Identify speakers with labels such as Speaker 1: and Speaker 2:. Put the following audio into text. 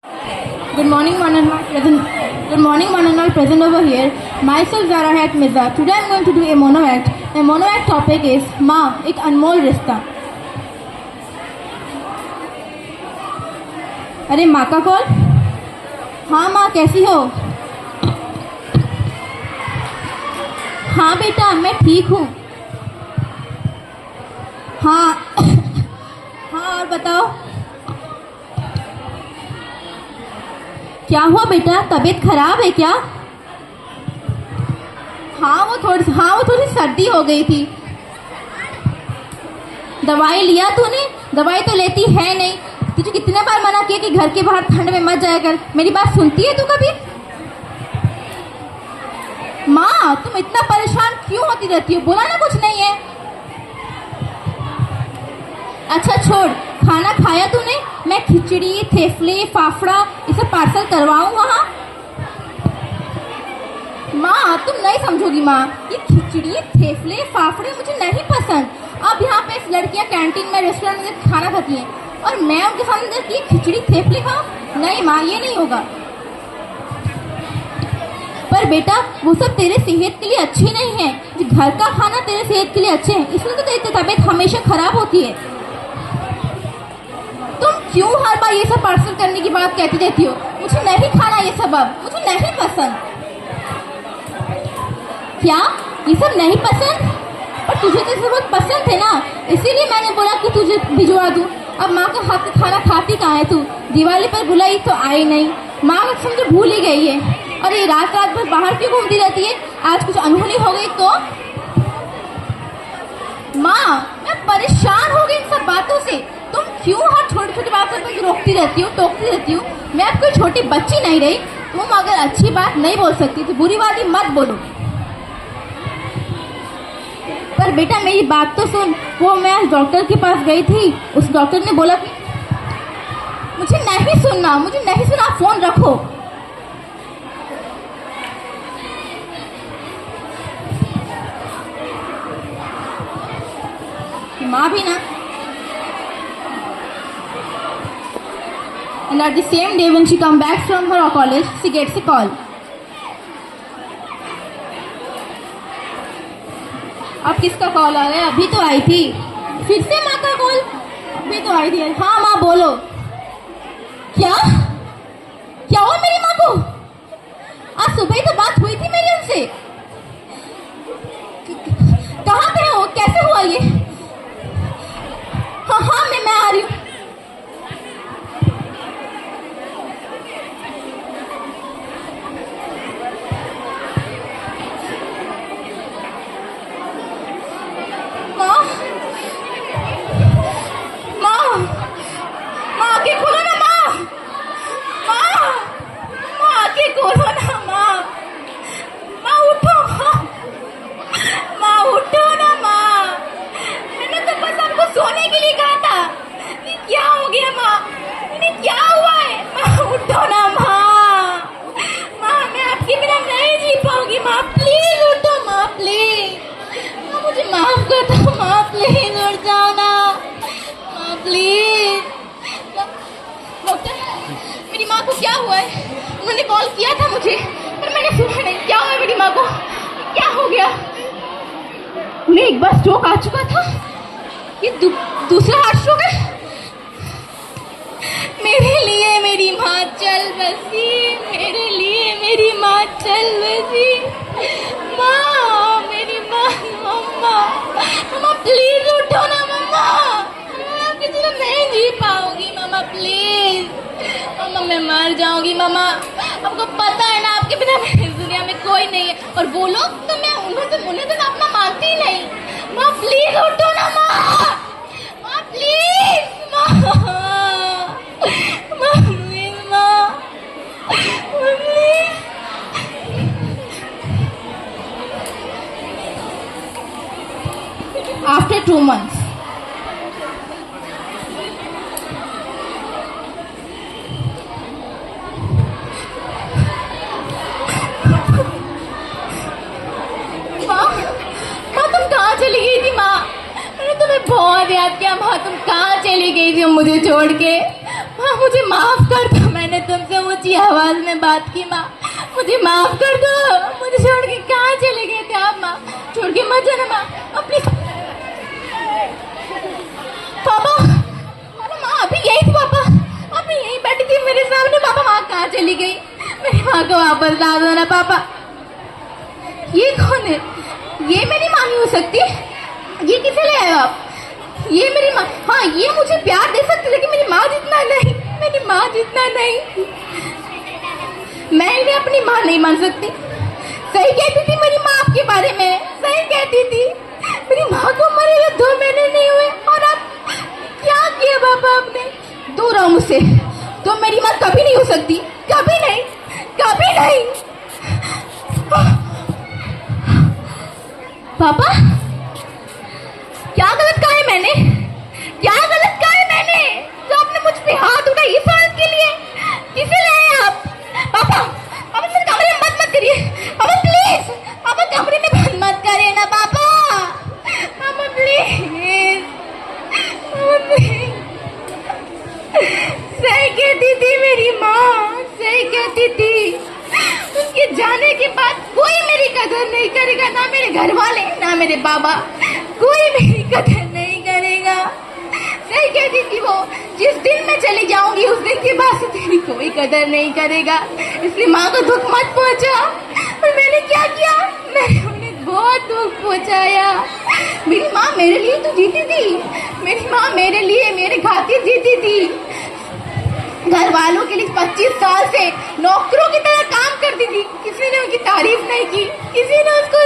Speaker 1: Good morning, one and all present. Good morning, one and all present over here. Myself Zara Hayat Mirza. Today I am going to do a mono act. The mono act topic is माँ एक अनमोल रिश्ता. अरे माँ का call. हाँ माँ कैसी हो? हाँ बेटा मैं ठीक हूँ. हाँ हाँ और बताओ. क्या हुआ बेटा, तबीयत खराब है क्या? हाँ वो थोड़ी सर्दी हो गई थी. दवाई लिया तूने? दवाई तो लेती है नहीं. तुझे कितने बार मना किया कि घर के बाहर ठंड में मत जाया कर. मेरी बात सुनती है तू कभी? माँ तुम इतना परेशान क्यों होती रहती हो? बोला ना कुछ नहीं है. अच्छा छोड़, खाना खाया तूने? मैं खिचड़ी, थेफले, फाफड़ा इसे पार्सल करवाऊँ वहाँ? माँ तुम नहीं समझोगी माँ. ये खिचड़ी, थेफले, फाफड़े मुझे नहीं पसंद. अब यहाँ पे लड़कियाँ कैंटीन में, रेस्टोरेंट में खाना खाती हैं और मैं उनके सामने की खिचड़ी, थेफले खाऊँ? नहीं माँ ये नहीं होगा. पर बेटा वो सब तेरे सेहत के लिए अच्छी नहीं है. घर का खाना तेरे सेहत के लिए अच्छे है, इसलिए तो तेरी तबीयत हमेशा खराब होती है. तुम क्यों हर बार ये सब पार्सल करने की बात कहती रहती हो? मुझे नहीं खाना ये सब, अब मुझे नहीं पसंद. क्या ये सब नहीं पसंद? पर तुझे तो सब बहुत पसंद थे ना, इसीलिए मैंने बोला कि तुझे भिजवा दूं. अब माँ के हाथ का खाना खाती कहाँ है तू? दिवाली पर बुलाई तो आई नहीं. माँ को समझे भूल ही गई है. और ये रात रात भर बाहर क्यों घूमती रहती है? आज कुछ अनहोनी हो गई तो? माँ मैं परेशान हो गई इन सब बातों से. तुम क्यों हर छोटी छोटी बातों पर रोकती रहती हो, टोकती रहती हो? मैं अब कोई छोटी बच्ची नहीं रही. तुम अगर अच्छी बात नहीं बोल सकती तो बुरी बात ही मत बोलो. पर बेटा मेरी बात तो सुन. वो मैं आज डॉक्टर के पास गई थी, उस डॉक्टर ने बोला कि मुझे नहीं सुनना, मुझे नहीं सुना. फोन रखो. माँ भी ना. And at the same day when she come back from her college, she gets a call. अब किसका कॉल आ रहा है? अभी तो आई थी. फिर से माँ का कॉल? अभी तो आई थी. हाँ माँ बोलो. क्या क्या हुआ मेरी माँ को? आज सुबह ही तो बात हुई थी मेरी उनसे. कहाँ पे हो? कैसे हुआ ये? हाँ हाँ मैं आ रही हूँ. मेरी माँ को क्या हुआ है? उन्होंने कॉल किया था मुझे पर मैंने सुना नहीं. क्या हुआ मेरी माँ को? क्या हो गया? उन्हें एक बार स्ट्रोक आ चुका था, ये दूसरा हार्ट स्ट्रोक है. मेरे लिए मेरी माँ चल बसी, मेरे लिए मेरी माँ चल बसी. माँ मेरी माँ. मम्मा मम्मा प्लीज उठो ना मम्मा. किसी दिन नहीं जी पाऊंगी मम्मा प्लीज. मम्मा मैं मर जाऊंगी मम्मा. आपको पता है ना आपके बिना इस दुनिया में कोई नहीं है. और वो लोग तो मैं उन्हें तो अपना मानती ही नहीं. माँ प्लीज उठो ना माँ. माँ प्लीज माँ. माँ प्लीज माँ. प्लीज. After 2 months. बहुत याद किया. माँ तुम कहाँ चली गई थी मुझे छोड़ के? माँ मुझे माफ कर दो, मैंने तुमसे ऊंची आवाज में बात की, माँ मुझे माफ कर दो, मुझे छोड़ के कहाँ चले गए थे आप माँ, छोड़ के मत जाना माँ अपनी। पापा पापा माँ अभी यही थी, पापा अभी यही बैठी थी मेरे सामने, पापा माँ कहाँ चली गई, मेरी माँ को वापस ला दो ना पापा। ये कौन है? ये मेरी माँ नहीं हो सकती, ये किसे ले आए आप? ये मेरी माँ, हाँ ये मुझे प्यार दे सकती लेकिन मेरी माँ जितना नहीं, मेरी माँ जितना नहीं। मैं इन्हें अपनी माँ नहीं मान सकती। सही कहती थी मेरी माँ आपके बारे में, सही कहती थी। मेरी माँ को मरे हुए 2 महीने नहीं हुए और आप क्या किया पापा आपने? दूर रहो मुझसे, तो मेरी माँ कभी नहीं हो सकती, कभी नहीं, कभी नहीं। पापा क्या गलत कहा है मैंने? क्या गलत कहा है मैंने जो आपने मुझ पे हाथ उठाया इस औरत के लिए? किसे ले आए आप? पापा पापा मेरे कमरे में मत करिए पापा, प्लीज पापा कमरे में मत करिए ना पापा, पापा प्लीज, पापा प्लीज। सही कहती थी मेरी माँ, सही कहती थी। उनके जाने के बाद कोई मेरी कदर नहीं करेगा, ना मेरे घर वाले ना मेरे बाबा, कोई मेरी कदर नहीं करेगा। सही कहती थी वो, जिस दिन मैं चली जाऊंगी उस दिन के बाद से तेरी कोई कदर नहीं करेगा, इसलिए माँ को दुख मत पहुंचा। और मैंने क्या किया? मैंने उन्हें बहुत दुख पहुंचाया। मेरी माँ मेरे लिए तो जीती थी, मेरी माँ मेरे लिए मेरे खातिर जीती थी। घर वालों के लिए 25 साल से नौकरों की तरह काम करती थी, किसी ने उनकी तारीफ नहीं की, किसी ने उसको